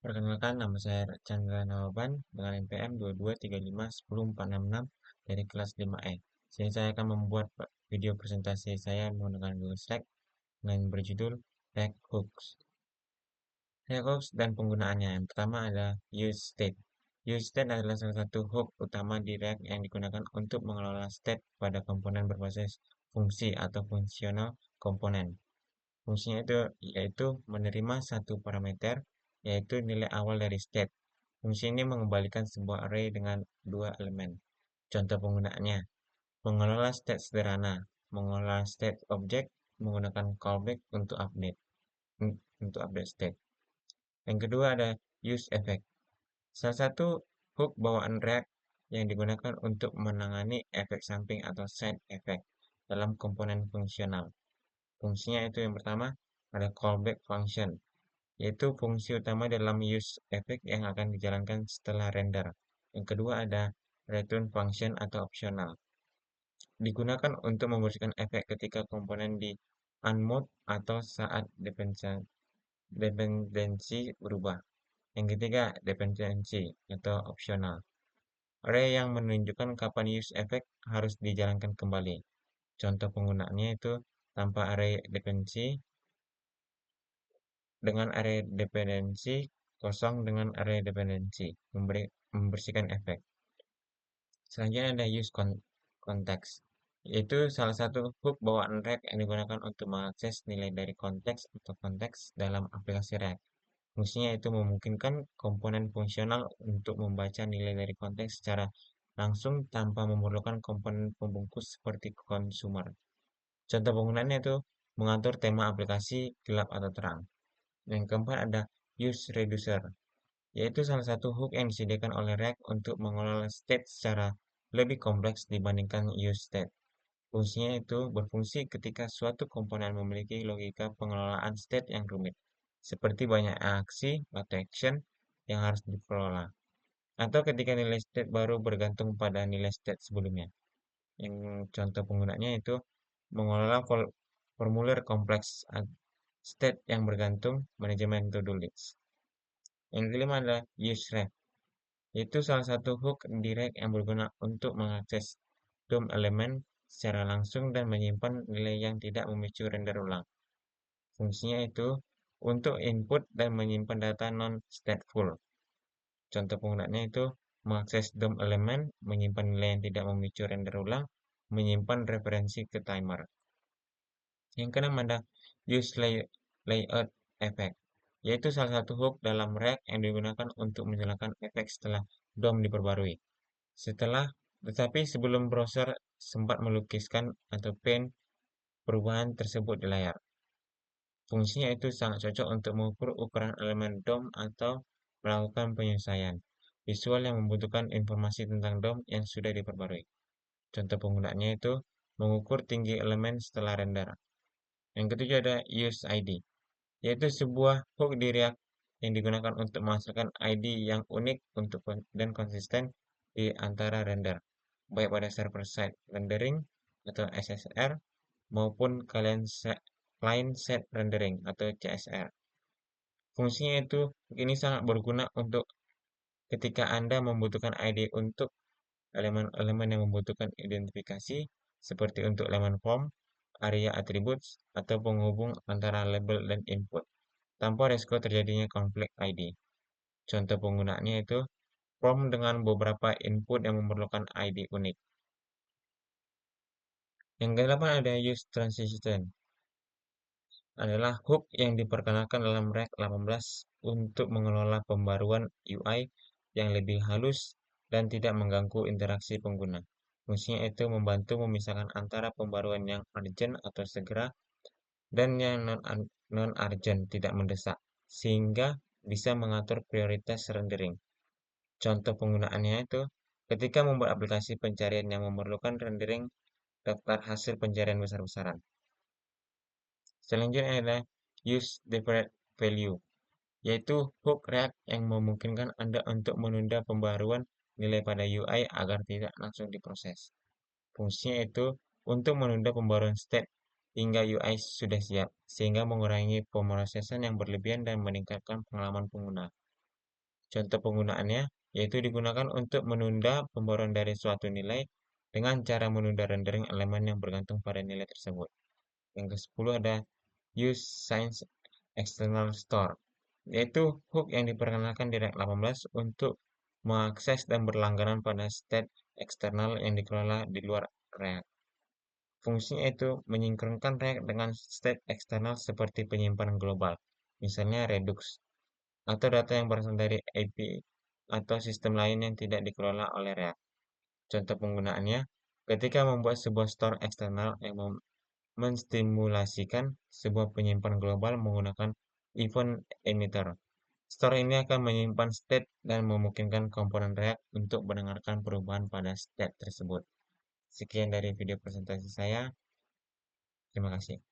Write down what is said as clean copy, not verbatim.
Perkenalkan, nama saya Chandra Nawaban dengan NPM 22351046 dari kelas 5E. Sini saya akan membuat video presentasi saya menggunakan Google Slack dengan berjudul React Hooks. React Hooks dan penggunaannya. Yang pertama ada Use State. Use State adalah salah satu hook utama di React yang digunakan untuk mengelola state pada komponen berbasis fungsi atau fungsional komponen. Fungsinya itu yaitu menerima satu parameter, yaitu nilai awal dari state. Fungsi ini mengembalikan sebuah array dengan dua elemen. Contoh penggunaannya, mengelola state sederhana, mengelola state object menggunakan callback untuk update state. Yang kedua ada use effect. Salah satu hook bawaan React yang digunakan untuk menangani efek samping atau side effect dalam komponen fungsional. Fungsinya itu yang pertama ada callback function, yaitu fungsi utama dalam use effect yang akan dijalankan setelah render. Yang kedua ada return function atau optional, digunakan untuk memberikan efek ketika komponen di unmode atau saat dependensi berubah. Yang ketiga, dependency atau optional, array yang menunjukkan kapan use effect harus dijalankan kembali. Contoh penggunaannya itu tanpa array dependensi, dengan array dependensi, kosong dengan array dependensi, membersihkan efek. Selanjutnya ada use context, yaitu salah satu hook bawaan React yang digunakan untuk mengakses nilai dari konteks atau konteks dalam aplikasi React. Fungsinya itu memungkinkan komponen fungsional untuk membaca nilai dari konteks secara langsung tanpa memerlukan komponen pembungkus seperti consumer. Contoh penggunaannya itu mengatur tema aplikasi gelap atau terang. Yang keempat ada use reducer, yaitu salah satu hook yang disediakan oleh React untuk mengelola state secara lebih kompleks dibandingkan use state. Fungsinya itu berfungsi ketika suatu komponen memiliki logika pengelolaan state yang rumit, seperti banyak aksi atau action yang harus dikelola, atau ketika nilai state baru bergantung pada nilai state sebelumnya. Yang contoh penggunanya itu mengelola formulir kompleks state yang bergantung manajemen to-do list. Yang kelima adalah useref, yaitu salah satu hook direct yang berguna untuk mengakses DOM elemen secara langsung dan menyimpan nilai yang tidak memicu render ulang. Fungsinya itu untuk input dan menyimpan data non-stateful. Contoh penggunaannya itu mengakses DOM elemen, menyimpan nilai yang tidak memicu render ulang, menyimpan referensi ke timer. Yang keenam ada use layout effect, yaitu salah satu hook dalam React yang digunakan untuk menjalankan efek setelah DOM diperbarui. Tetapi sebelum browser sempat melukiskan atau paint perubahan tersebut di layar. Fungsinya itu sangat cocok untuk mengukur ukuran elemen DOM atau melakukan penyesuaian visual yang membutuhkan informasi tentang DOM yang sudah diperbarui. Contoh penggunaannya itu mengukur tinggi elemen setelah render. Yang ketujuh ada use ID, yaitu sebuah hook di React yang digunakan untuk menghasilkan ID yang unik dan konsisten di antara render, baik pada server-side rendering atau SSR maupun client-side rendering atau CSR. Fungsinya itu ini sangat berguna untuk ketika Anda membutuhkan ID untuk elemen-elemen yang membutuhkan identifikasi, seperti untuk elemen form, area attributes, atau penghubung antara label dan input, tanpa risiko terjadinya konflik ID. Contoh penggunaannya itu form dengan beberapa input yang memerlukan ID unik. Yang kedelapan ada use transition, adalah hook yang diperkenalkan dalam React 18 untuk mengelola pembaruan UI yang lebih halus dan tidak mengganggu interaksi pengguna. Fungsinya itu membantu memisahkan antara pembaruan yang urgent atau segera dan yang non-urgent tidak mendesak, sehingga bisa mengatur prioritas rendering. Contoh penggunaannya itu ketika membuat aplikasi pencarian yang memerlukan rendering daftar hasil pencarian besar-besaran. Selanjutnya adalah use deferred value, yaitu hook React yang memungkinkan Anda untuk menunda pembaruan nilai pada UI agar tidak langsung diproses. Fungsinya itu untuk menunda pembaruan state hingga UI sudah siap, sehingga mengurangi pemrosesan yang berlebihan dan meningkatkan pengalaman pengguna. Contoh penggunaannya yaitu digunakan untuk menunda pembaruan dari suatu nilai dengan cara menunda rendering elemen yang bergantung pada nilai tersebut. Yang ke-10 ada use science external store, yaitu hook yang diperkenalkan di React 18 untuk mengakses dan berlangganan pada state eksternal yang dikelola di luar React. Fungsinya itu menyinkronkan React dengan state eksternal seperti penyimpanan global, misalnya Redux, atau data yang berasal dari API atau sistem lain yang tidak dikelola oleh React. Contoh penggunaannya, ketika membuat sebuah store eksternal yang menstimulasikan sebuah penyimpan global menggunakan event emitter. Store ini akan menyimpan state dan memungkinkan komponen React untuk mendengarkan perubahan pada state tersebut. Sekian dari video presentasi saya. Terima kasih.